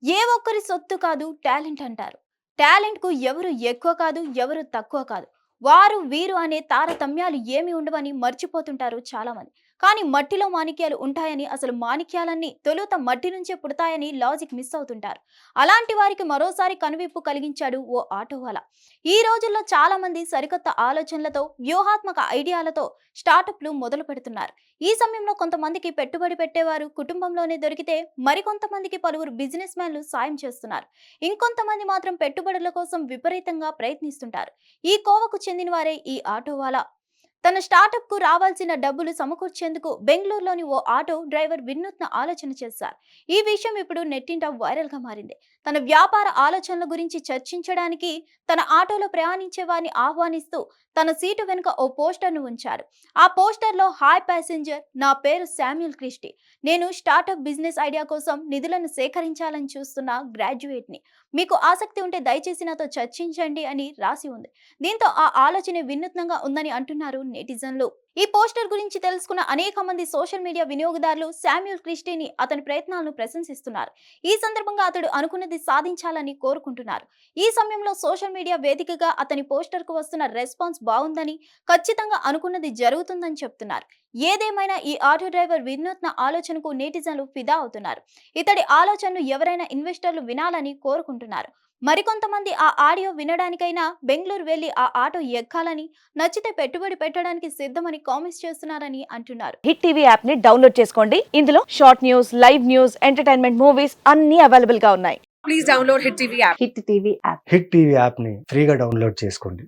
ఏ ఒక్కరి సొత్తు కాదు టాలెంట్ అంటారు. టాలెంట్‌కు ఎవరు ఎక్కువ కాదు, ఎవరు తక్కువ కాదు. వారు, వీరు అనే తారతమ్యాలు ఏమి ఉండవని మర్చిపోతుంటారు చాలామంది. కానీ మట్టిలో మాణిక్యాలు ఉంటాయని, అసలు మాణిక్యాలన్నీ తొలుత మట్టి నుంచే పుడతాయని లాజిక్ మిస్ అవుతుంటారు. అలాంటి వారికి మరోసారి కనువిప్పు కలిగించాడు ఓ ఆటోవాలా. ఈ రోజుల్లో చాలామంది సరికొత్త ఆలోచనలతో, వ్యూహాత్మక ఐడియాలతో స్టార్టప్‌లు మొదలు పెడుతున్నారు. ఈ సమయంలో కొంతమందికి పెట్టుబడి పెట్టేవారు కుటుంబంలోనే దొరికితే, మరికొంతమందికి పలువురు బిజినెస్ మ్యాన్లు సాయం చేస్తున్నారు. ఇంకొంతమంది మాత్రం పెట్టుబడుల కోసం విపరీతంగా ప్రయత్నిస్తుంటారు. ఈ కోవకు చెందిన వారే ఈ ఆటోవాలా. తన స్టార్టప్‌కు రావాల్సిన డబ్బులు సమకూర్చేందుకు బెంగుళూరులోని ఓ ఆటో డ్రైవర్ వినూత్న ఆలోచన చేశారు. ఈ విషయం ఇప్పుడు నెట్టింట వైరల్‌గా మారింది. తన వ్యాపార ఆలోచనల గురించి చర్చించడానికి తన ఆటోలో ప్రయాణించే వారిని ఆహ్వానిస్తూ తన సీటు వెనుక ఓ పోస్టర్‌ను ఉంచారు. ఆ పోస్టర్‌లో హాయ్ ప్యాసింజర్, నా పేరు శామ్యూల్ క్రిస్టీ. నేను స్టార్టప్ బిజినెస్ ఐడియా కోసం నిధులను సేకరించాలని చూస్తున్న గ్రాడ్యుయేట్‌ని. మీకు ఆసక్తి ఉంటే దయచేసి నాతో చర్చించండి అని రాసి ఉంది. దీంతో ఆ ఆలోచన వినూత్నంగా ఉందని అంటున్నారు నెటిజన్లు. ఈ పోస్టర్ గురించి తెలుసుకున్న అనేక మంది సోషల్ మీడియా వినియోగదారులు శామ్యూల్ క్రిస్టీని అతని ప్రయత్నాలను ప్రశంసిస్తున్నారు. ఈ సందర్భంగా అతడు అనుకున్నది సాధించాలని కోరుకుంటున్నారు. ఈ సమయంలో సోషల్ మీడియా వేదికగా అతని పోస్టర్కు వస్తున్న రెస్పాన్స్ బాగుందని, ఖచ్చితంగా అనుకున్నది జరుగుతుందని చెప్తున్నారు. ఏదేమైనా ఈ ఆటో డ్రైవర్ వినూత్న ఆలోచనకు నెటిజన్లు ఫిదా అవుతున్నారు. ఇతడి ఆలోచనను ఎవరైనా ఇన్వెస్టర్లు వినాలని కోరుకుంటున్నారు. మరికొంతమంది ఆ ఆడియో వినడానికైనా బెంగళూరు వెళ్లి ఆ ఆటో ఎక్కాలని, నచ్చితే పెట్టుబడి పెట్టడానికి సిద్ధమని కామెంట్స్ చేస్తున్నారని అంటున్నారు. హిట్ టీవీ యాప్ ని డౌన్లోడ్ చేసుకోండి. ఇందులో short news, live news, entertainment movies అన్ని అవైలబుల్ గా ఉన్నాయి. Please download Hit TV app. Hit TV app. Hit TV యాప్ని ఫ్రీగా డౌన్లోడ్ చేసుకోండి.